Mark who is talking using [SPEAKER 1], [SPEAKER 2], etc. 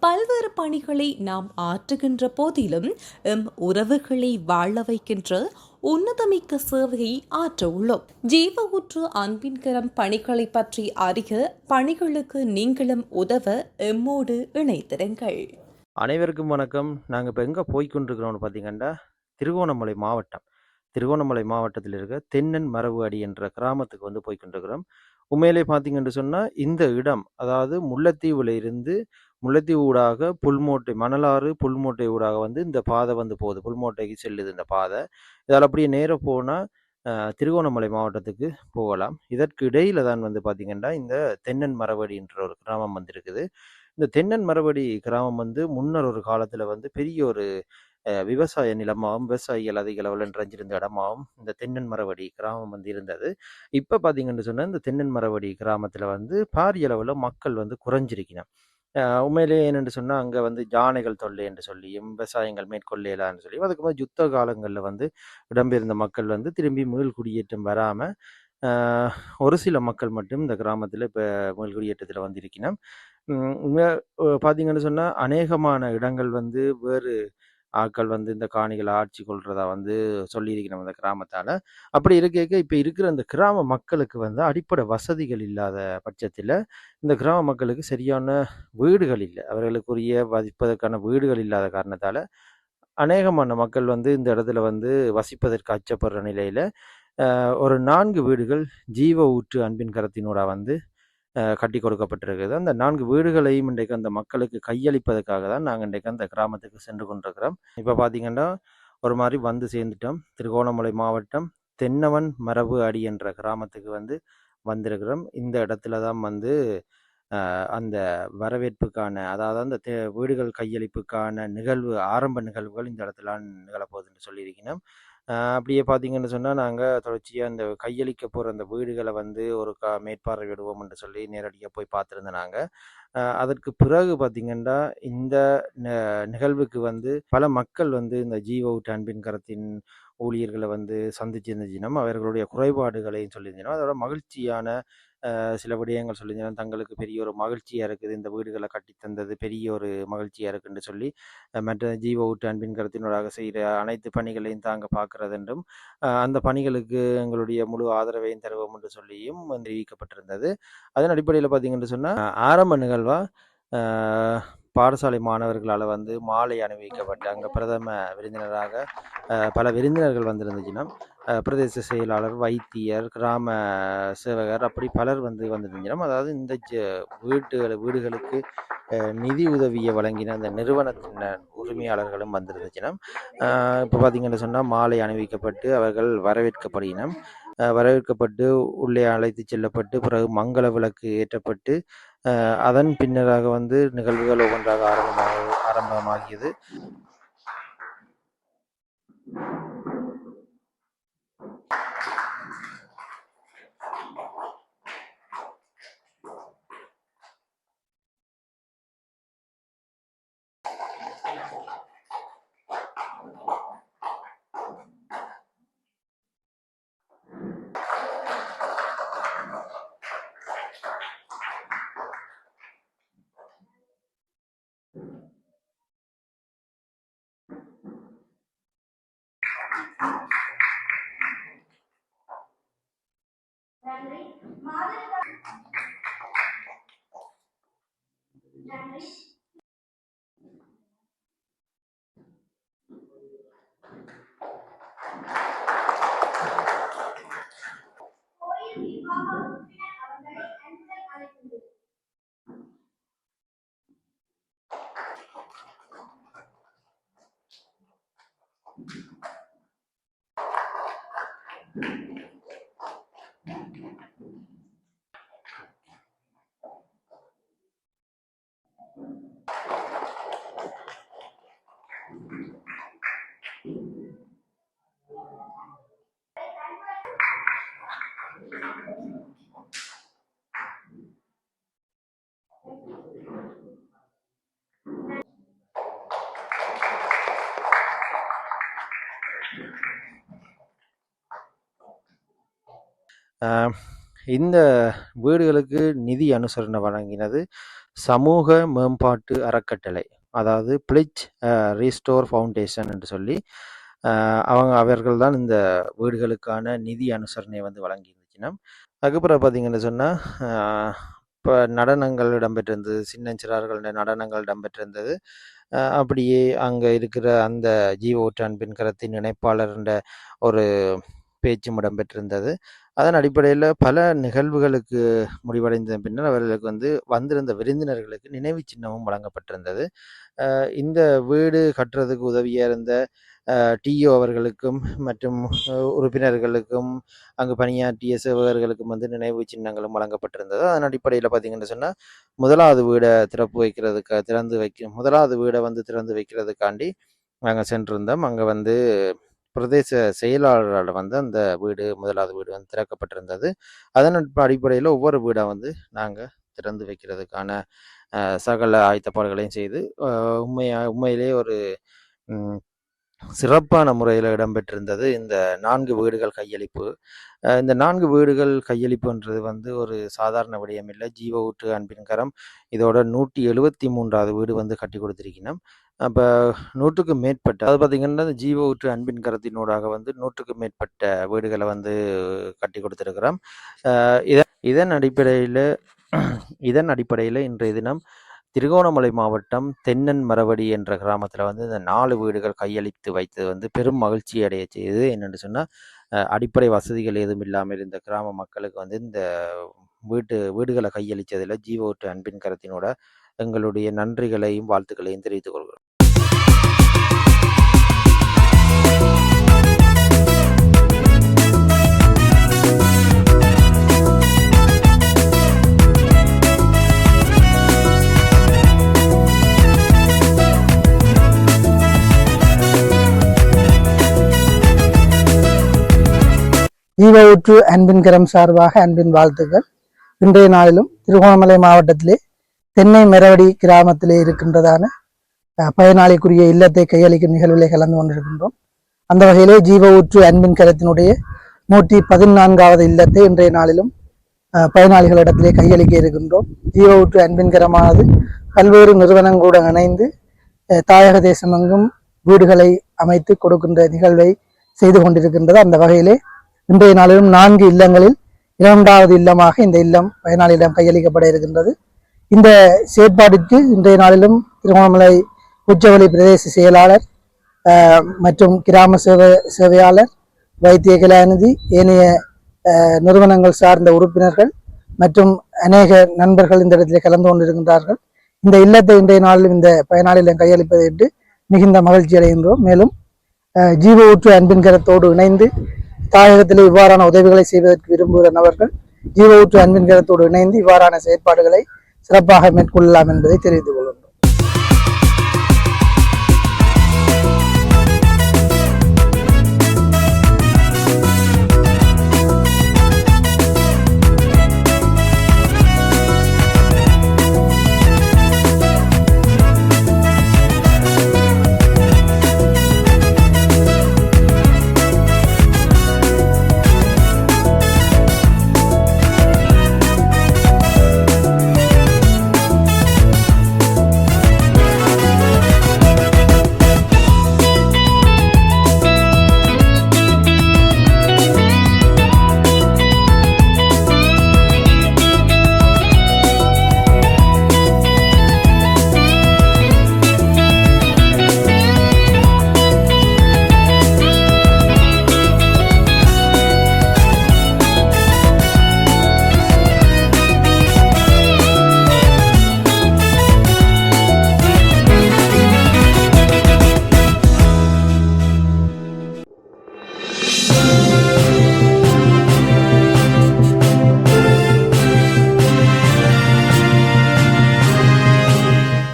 [SPEAKER 1] பல்வேறு பணிகளை நாம் ஆற்றுகின்ற போதிலும் எம் உறவுகளை வாழ வைக்கின்ற உன்னதமிக்க சேவையை ஆற்ற உள்ளோம். ஜீவ ஊற்று அன்பின் கரம் பணிகளை பற்றி அறிய பணிகளுக்கு நீங்களும் உதவ எம்மோடு இணைத்திருங்கள்.
[SPEAKER 2] அனைவருக்கும் வணக்கம். நாங்கள் இப்போ எங்கே போய்கொண்டிருக்கிறோம்னு பார்த்தீங்கன்னா, திருகோணமலை மாவட்டம். திருகோணமலை மாவட்டத்தில் இருக்க தென்னன் மரபு அடி என்ற கிராமத்துக்கு வந்து போய்கொண்டிருக்கிறோம். உண்மையிலே பார்த்தீங்கன்னு சொன்னால், இந்த இடம் அதாவது முல்லைத்தீவில் இருந்து முல்லைத்தீவு ஊடாக புல்மோட்டை மணலாறு புல்மோட்டை ஊடாக வந்து இந்த பாதை வந்து போகுது. புல்மோட்டைக்கு செல்லுது இந்த பாதை. இதால் அப்படியே நேராக போனால் திருகோணமலை மாவட்டத்துக்கு போகலாம். இதற்கு இடையில தான் வந்து பார்த்தீங்கன்னா, இந்த தென்னன் மரபடின்ற ஒரு கிராமம் வந்து இருக்குது. இந்த தென்னன் மரபடி கிராமம் வந்து முன்னர் ஒரு காலத்தில் வந்து பெரிய ஒரு விவசாய நிலமாகவும் விவசாயிகள் அதிக அளவில் நிறைஞ்சிருந்த இடமாகவும் இந்த தென்னன் மரவடி கிராமம் வந்து இருந்தது. இப்போ பார்த்தீங்கன்னு சொன்னால் இந்த தென்னன் மரவடி கிராமத்தில் வந்து பாரிய அளவில் மக்கள் வந்து குறைஞ்சிருக்கணும். உண்மையிலேயே என்னென்று சொன்னால் அங்கே வந்து யானைகள் தொல்லை என்று சொல்லியும் விவசாயங்கள் மேற்கொள்ளலான்னு சொல்லியும் அதுக்கு யுத்த காலங்களில் வந்து இடம்பெயர்ந்த மக்கள் வந்து திரும்பி மீள் குடியேற்றம் வராமல் ஒரு சில மக்கள் மட்டும் இந்த கிராமத்தில் இப்போ மீள் குடியேற்றத்தில் வந்து இருக்கணும். பார்த்தீங்கன்னு சொன்னால் அநேகமான இடங்கள் வந்து வேறு ஆட்கள் வந்து இந்த காணிகளை ஆட்சி கொள்றதா வந்து சொல்லியிருக்கணும் அந்த கிராமத்தால். அப்படி இருக்க இப்போ இருக்கிற அந்த கிராம மக்களுக்கு வந்து அடிப்படை வசதிகள் இல்லாத பட்சத்தில் இந்த கிராம மக்களுக்கு சரியான வீடுகள் இல்லை. அவர்களுக்குரிய வசிப்பதற்கான வீடுகள் இல்லாத காரணத்தால் அநேகமான மக்கள் வந்து இந்த இடத்துல வந்து வசிப்பதற்கு அச்சப்படுற நிலையில் ஒரு 4 வீடுகள் ஜீவ ஊற்று அன்பின் கரத்தினூடா வந்து கட்டி கொடுக்கப்பட்டிருக்குது. அந்த 4 வீடுகளையும் இன்றைக்கு அந்த மக்களுக்கு கையளிப்பதற்காக தான் நாங்கள் இன்றைக்கு அந்த கிராமத்துக்கு சென்று கொண்டிருக்கிறோம். இப்போ பார்த்தீங்கன்னா ஒரு மாதிரி வந்து சேர்ந்துட்டோம். திருகோணமலை மாவட்டம் தென்னவன் மரபு அடி என்ற கிராமத்துக்கு வந்து வந்திருக்கிறோம். இந்த இடத்துல தான் வந்து அந்த வரவேற்புக்கான அதாவது அந்த வீடுகள் கையளிப்புக்கான நிகழ்வு ஆரம்ப நிகழ்வுகள் இந்த இடத்துல நிகழப்போகுதுன்னு சொல்லியிருக்கணும். அப்படியே பார்த்தீங்கன்னு சொன்னால் நாங்கள் தொடர்ச்சியாக அந்த கையளிக்க போகிற அந்த வீடுகளை வந்து ஒரு மேற்பார்வையிடுவோம் என்று சொல்லி நேரடியாக போய் பார்த்துருந்தோம் நாங்கள். அதற்கு பிறகு பார்த்திங்கன்னா இந்த நிகழ்வுக்கு வந்து பல மக்கள் வந்து இந்த ஜீவ ஊற்று அன்பின் கரத்தின் ஊழியர்களை வந்து சந்திச்சிருந்துச்சினோம். அவர்களுடைய குறைபாடுகளையும் சொல்லியிருந்தோம். அதோட மகிழ்ச்சியான சில விடயங்கள் சொல்லியிருந்தோம். தங்களுக்கு பெரிய ஒரு மகிழ்ச்சியாக இருக்குது, இந்த வீடுகளை கட்டித்தந்தது பெரிய ஒரு மகிழ்ச்சியாக இருக்குன்னு சொல்லி மற்ற ஜீவ ஊற்று அன்பின் கரத்தினூடாக செய்கிற அனைத்து பணிகளையும் தாங்க பார்க்குறது என்றும் அந்த பணிகளுக்கு எங்களுடைய முழு ஆதரவையும் தருவோம் என்று சொல்லியும் தெரிவிக்கப்பட்டிருந்தது. அதன் அடிப்படையில் பார்த்தீங்கன்னு சொன்னால் ஆரம்ப நிகழ்வாக பாடசாலை மாணவர்களால் வந்து மாலை அணிவிக்கப்பட்டு அங்கே பிரதம விருந்தினராக பல விருந்தினர்கள் வந்திருந்துச்சுன்னா பிரதேச செயலாளர், வைத்தியர், கிராம சேவகர் அப்படி பலர் வந்து வந்திருந்துச்சினோம். அதாவது இந்த வீடுகளுக்கு நிதி உதவியை வழங்கின அந்த நிறுவனத்தின் உரிமையாளர்களும் வந்திருந்துச்சினோம். இப்போ பார்த்தீங்கன்னு சொன்னால் மாலை அணிவிக்கப்பட்டு அவர்கள் வரவேற்கப்பட்டு உள்ளே அழைத்து செல்லப்பட்டு பிறகு மங்கள விளக்கு ஏற்றப்பட்டு அதன் பின்னராக வந்து நிகழ்வுகள் ஒவ்வொன்றாக ஆரம்பமாகியது. இந்த வீடுகளுக்கு நிதி அனுசரணை வழங்கினது சமூக மேம்பாட்டு அறக்கட்டளை, அதாவது பிளிச் ரீஸ்டோர் ஃபவுண்டேஷன் என்று சொல்லி அவர்கள் தான் இந்த வீடுகளுக்கான நிதி அனுசரணை வந்து வழங்கி இருந்துச்சுன்னா. அதுக்கப்புறம் பார்த்தீங்கன்னு சொன்னால் இப்போ நடனங்கள் இடம்பெற்றிருந்தது, சின்னஞ்சிறார்களுடைய நடனங்கள் இடம்பெற்றிருந்தது. அப்படியே அங்கே இருக்கிற அந்த ஜீவ ஊற்று அன்பின் கரத்தின் இணைப்பாளர்ன்ற ஒரு பேச்சும் இடம்பெற்றிருந்தது. அதன் அடிப்படையில் பல நிகழ்வுகளுக்கு முடிவடைந்த பின்னர் அவர்களுக்கு வந்து வந்திருந்த விருந்தினர்களுக்கு நினைவு சின்னமும் வழங்கப்பட்டிருந்தது. இந்த வீடு கட்டுறதுக்கு உதவியாக இருந்த டிஓ அவர்களுக்கும் மற்றும் உறுப்பினர்களுக்கும் அங்கு பணியாற்றிய சேவகர்களுக்கும் வந்து நினைவு சின்னங்களும் வழங்கப்பட்டிருந்தது. அதன் அடிப்படையில் பார்த்தீங்கன்னு சொன்னால் முதலாவது வீடை முதலாவது வீடை வந்து திறந்து வைக்கிறதுக்காண்டி நாங்கள் சென்றிருந்தோம். அங்கே வந்து பிரதேச செயலாளரால் வந்து அந்த முதலாவது வீடு வந்து திறக்கப்பட்டிருந்தது. அதன் அடிப்படையில் ஒவ்வொரு வீடாக வந்து நாங்கள் திறந்து வைக்கிறதுக்கான சகல ஆயத்தப்பாடுகளையும் செய்து உண்மையிலே ஒரு சிறப்பான முறையில் இடம்பெற்றிருந்தது இந்த 4 வீடுகள் கையளிப்பு. இந்த 4 வீடுகள் கையளிப்புன்றது வந்து ஒரு சாதாரண விடயம் இல்லை. ஜீவ ஊற்று அன்பின் கரம் இதோட 173வது வீடு வந்து கட்டி கொடுத்திருக்கணும். அப்போ 100க்கு மேற்பட்ட, அது பார்த்திங்கன்னா ஜீவ ஊற்று அன்பின் கரத்தினூடாக வந்து 100க்கு மேற்பட்ட வீடுகளை வந்து கட்டி கொடுத்துருக்கிறோம். இதன் அடிப்படையில் இன்றைய தினம் திருகோணமலை மாவட்டம் தென்னன் மரவடி என்ற கிராமத்தில் வந்து இந்த 4 வீடுகள் கையளித்து வைத்தது வந்து பெரும் மகிழ்ச்சி அடைய செய்து. என்னென்னு சொன்னால் அடிப்படை வசதிகள் எதுவும் இல்லாமல் இந்த கிராம மக்களுக்கு வந்து இந்த வீடுகளை கையளித்ததில் ஜீவ ஊற்று அன்பின் கரத்தினோட எங்களுடைய நன்றிகளையும் வாழ்த்துக்களையும் தெரிவித்துக் கொள்கிறோம்.
[SPEAKER 3] ஜீவ ஊற்று அன்பின் கரம் சார்பாக அன்பின் வாழ்த்துக்கள். இன்றைய நாளிலும் திருகோணமலை மாவட்டத்திலே தென்னை மரவடி கிராமத்திலே இருக்கின்றதான பயனாளிக்குரிய இல்லத்தை கையளிக்கும் நிகழ்விலே கலந்து கொண்டிருக்கின்றோம். அந்த வகையிலே ஜீவ ஊற்று அன்பின் கரத்தினுடைய 114வது இல்லத்தை இன்றைய நாளிலும் பயனாளிகளிடத்திலே கையளிக்க இருக்கின்றோம். ஜீவ ஊற்று அன்பின் கரமானது பல்வேறு நிறுவனங்களுடன் இணைந்து தாயக தேசமெங்கும் வீடுகளை அமைத்து கொடுக்கின்ற நிகழ்வை செய்து கொண்டிருக்கின்றது. அந்த வகையிலே இன்றைய நாளிலும் 4 இல்லங்களில் 2வது இல்லமாக இந்த இல்லம் பயனாளியிடம் கையளிக்கப்பட இருக்கின்றது. இந்த செயற்பாட்டிற்கு இன்றைய நாளிலும் திருகோணமலை உச்சவெளி பிரதேச செயலாளர் மற்றும் கிராம சேவையாளர், வைத்திய கலாநிதி, ஏனைய நிறுவனங்கள் சார்ந்த உறுப்பினர்கள் மற்றும் அநேக நண்பர்கள் இந்த இடத்திலே கலந்து கொண்டிருக்கின்றார்கள். இந்த இல்லத்தை இன்றைய நாளிலும் இந்த பயனாளியிடம் கையளிப்பதை இட்டு மிகுந்த மகிழ்ச்சி அடைகின்றோம். மேலும் ஜீவ ஊற்று அன்பின் கரத்தோடு இணைந்து தாயகத்திலே இவ்வாறான உதவிகளை செய்வதற்கு விரும்புகிற நபர்கள் ஜீவ ஊற்று அன்பின் கரத்தோடு இணைந்து இவ்வாறான செயற்பாடுகளை சிறப்பாக மேற்கொள்ளலாம் என்பதை தெரிவித்துக் கொள்கிறேன்.